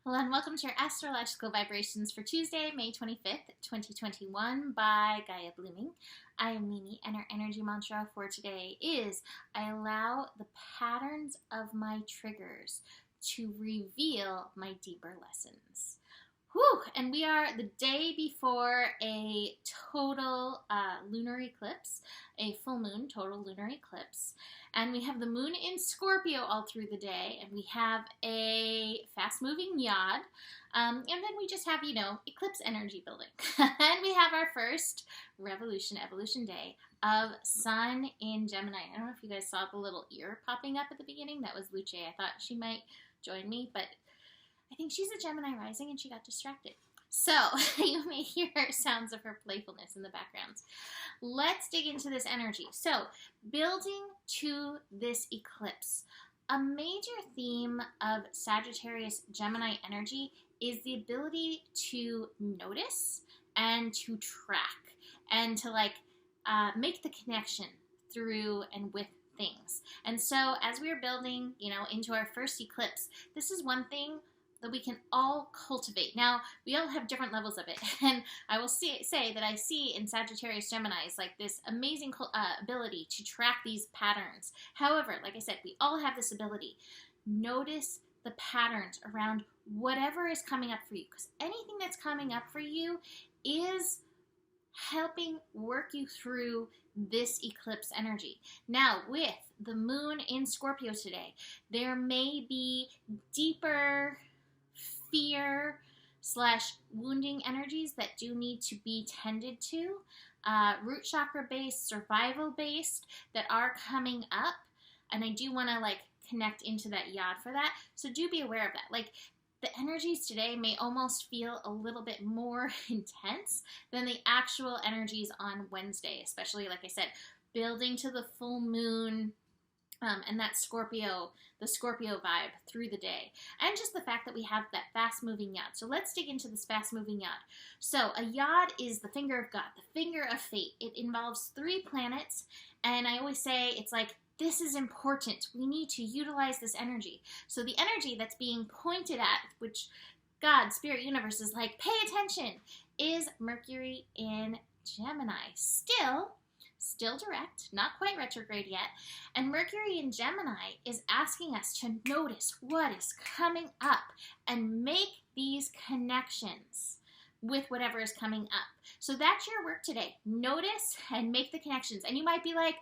Hello and welcome to your astrological vibrations for Tuesday, May 25th, 2021 by Gaia Blooming. I am Mimi and our energy mantra for today is I allow the patterns of my triggers to reveal my deeper lessons. Whew, and we are the day before a total lunar eclipse, a full moon total lunar eclipse. And we have the moon in Scorpio all through the day, and we have a fast-moving yod, and then we just have, eclipse energy building. And we have our first evolution day of Sun in Gemini. I don't know if you guys saw the little ear popping up at the beginning. That was Luce. I thought she might join me, but I think she's a Gemini rising and she got distracted. So you may hear sounds of her playfulness in the background. Let's dig into this energy. So building to this eclipse, a major theme of Sagittarius Gemini energy is the ability to notice and to track and to make the connection through and with things. And so as we are building, into our first eclipse, this is one thing that we can all cultivate. Now, we all have different levels of it, and I will say that I see in Sagittarius Geminis this amazing ability to track these patterns. However, like I said, we all have this ability. Notice the patterns around whatever is coming up for you, because anything that's coming up for you is helping work you through this eclipse energy. Now, with the moon in Scorpio today, there may be deeper fear / wounding energies that do need to be tended to, root chakra based, survival based, that are coming up, and I do want to connect into that yod for that, so do be aware of that. The energies today may almost feel a little bit more intense than the actual energies on Wednesday, especially, like I said, building to the full moon, and that the Scorpio vibe through the day. And just the fact that we have that fast-moving yod. So let's dig into this fast-moving yod. So a yod is the finger of God, the finger of fate. It involves 3 planets, and I always say it's this is important. We need to utilize this energy. So the energy that's being pointed at, which God, Spirit, Universe is pay attention, is Mercury in Gemini. Still direct, not quite retrograde yet, and Mercury in Gemini is asking us to notice what is coming up and make these connections with whatever is coming up. So that's your work today. Notice and make the connections. And you might be like,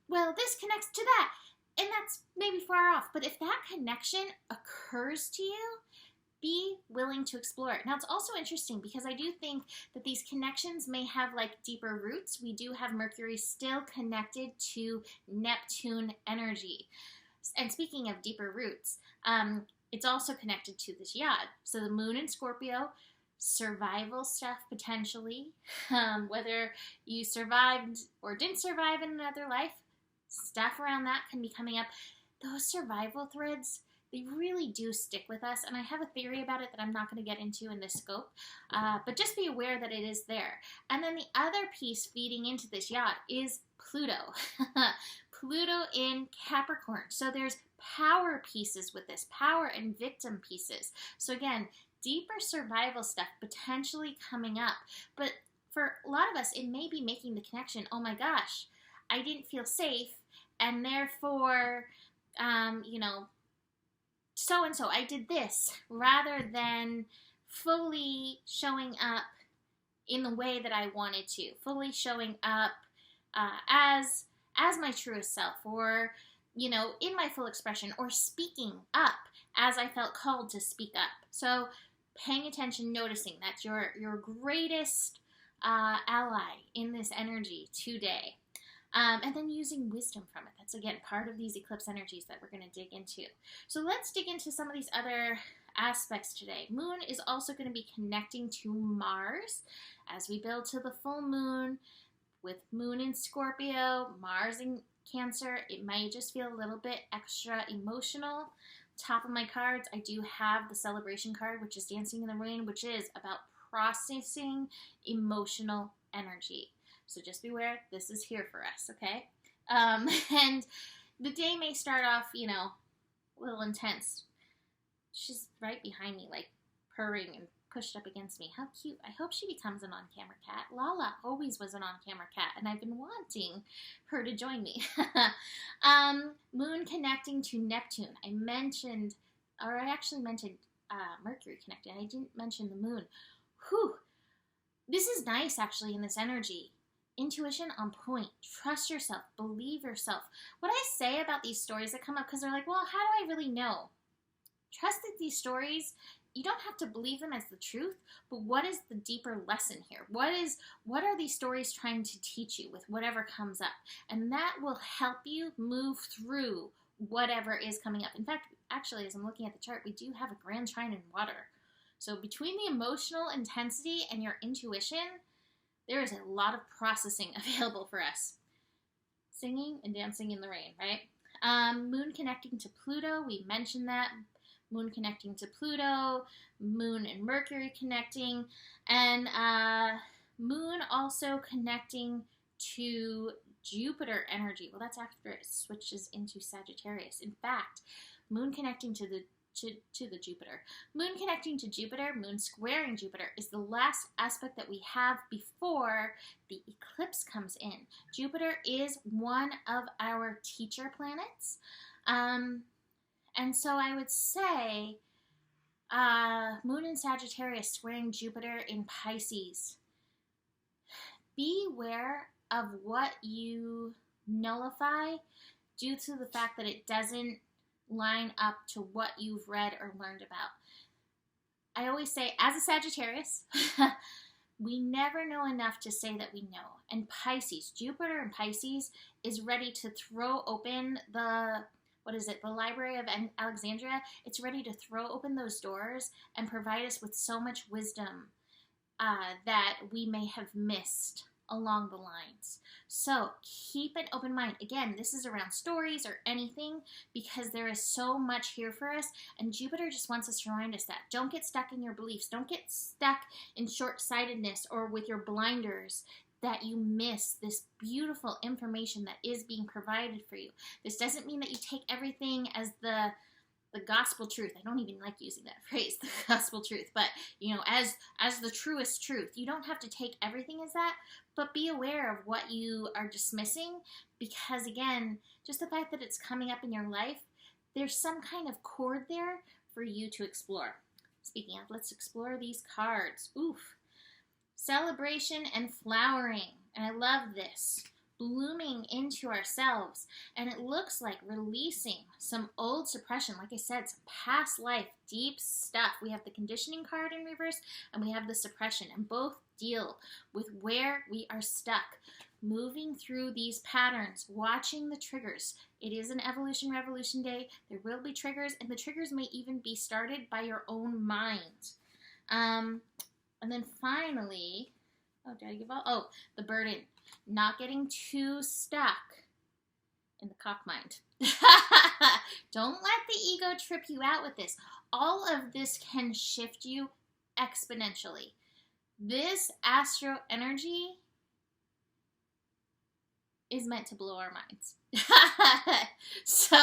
well, this connects to that, and that's maybe far off. But if that connection occurs to you, be willing to explore it. Now, it's also interesting because I do think that these connections may have deeper roots. We do have Mercury still connected to Neptune energy. And speaking of deeper roots, it's also connected to this yod. So the moon in Scorpio, survival stuff potentially, whether you survived or didn't survive in another life, stuff around that can be coming up. Those survival threads, they really do stick with us, and I have a theory about it that I'm not going to get into in this scope, but just be aware that it is there. And then the other piece feeding into this yod is Pluto. Pluto in Capricorn. So there's power pieces with this, power and victim pieces. So again, deeper survival stuff potentially coming up, but for a lot of us, it may be making the connection, oh my gosh, I didn't feel safe, and therefore, so-and-so, I did this, rather than fully showing up in the way that I wanted to, fully showing up as my truest self, or, in my full expression, or speaking up as I felt called to speak up. So paying attention, noticing, that's your greatest ally in this energy today. And then using wisdom from it. That's, again, part of these eclipse energies that we're going to dig into. So let's dig into some of these other aspects today. Moon is also going to be connecting to Mars as we build to the full moon. With moon in Scorpio, Mars in Cancer, it might just feel a little bit extra emotional. Top of my cards, I do have the celebration card, which is Dancing in the Rain, which is about processing emotional energy. So just beware, this is here for us, okay? And the day may start off, a little intense. She's right behind me, purring and pushed up against me. How cute. I hope she becomes an on-camera cat. Lala always was an on-camera cat, and I've been wanting her to join me. Moon connecting to Neptune. I actually mentioned Mercury connecting. I didn't mention the moon. Whew. This is nice, actually, in this energy. Intuition on point. Trust yourself. Believe yourself. What I say about these stories that come up, because they're like, well, how do I really know? Trust that these stories, you don't have to believe them as the truth, but what is the deeper lesson here? What are these stories trying to teach you with whatever comes up? And that will help you move through whatever is coming up. In fact, actually, as I'm looking at the chart, we do have a grand trine in water. So between the emotional intensity and your intuition, there is a lot of processing available for us. Singing and dancing in the rain, right? Moon connecting to Pluto, we mentioned that. Moon connecting to Pluto, Moon and Mercury connecting, and Moon also connecting to Jupiter energy. Well, that's after it switches into Sagittarius. In fact, Moon connecting to the Jupiter. Moon connecting to Jupiter, Moon squaring Jupiter, is the last aspect that we have before the eclipse comes in. Jupiter is one of our teacher planets. And so I would say Moon in Sagittarius squaring Jupiter in Pisces. Beware of what you nullify due to the fact that it doesn't line up to what you've read or learned about. I always say, as a Sagittarius, we never know enough to say that we know. And Pisces, Jupiter in Pisces is ready to throw open the Library of Alexandria. It's ready to throw open those doors and provide us with so much wisdom that we may have missed along the lines. So keep an open mind. Again, this is around stories or anything, because there is so much here for us, and Jupiter just wants us to remind us that. Don't get stuck in your beliefs. Don't get stuck in short-sightedness or with your blinders that you miss this beautiful information that is being provided for you. This doesn't mean that you take everything as the gospel truth. I don't even like using that phrase, the gospel truth, but as the truest truth. You don't have to take everything as that, but be aware of what you are dismissing, because again, just the fact that it's coming up in your life, there's some kind of chord there for you to explore. Speaking of, let's explore these cards. Oof. Celebration and flowering. And I love this. Blooming into ourselves. And it looks like releasing some old suppression. Like I said, some past life, deep stuff. We have the conditioning card in reverse, and we have the suppression. And both deal with where we are stuck. Moving through these patterns, watching the triggers. It is an evolution revolution day. There will be triggers, and the triggers may even be started by your own mind. And then finally, did I give up? Oh, the burden. Not getting too stuck in the cock mind. Don't let the ego trip you out with this. All of this can shift you exponentially. This astro energy is meant to blow our minds. So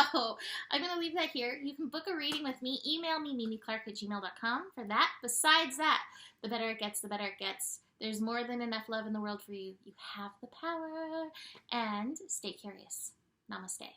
I'm going to leave that here. You can book a reading with me. Email me, mimiclark@gmail.com for that. Besides that, the better it gets, the better it gets. There's more than enough love in the world for you. You have the power. And stay curious. Namaste.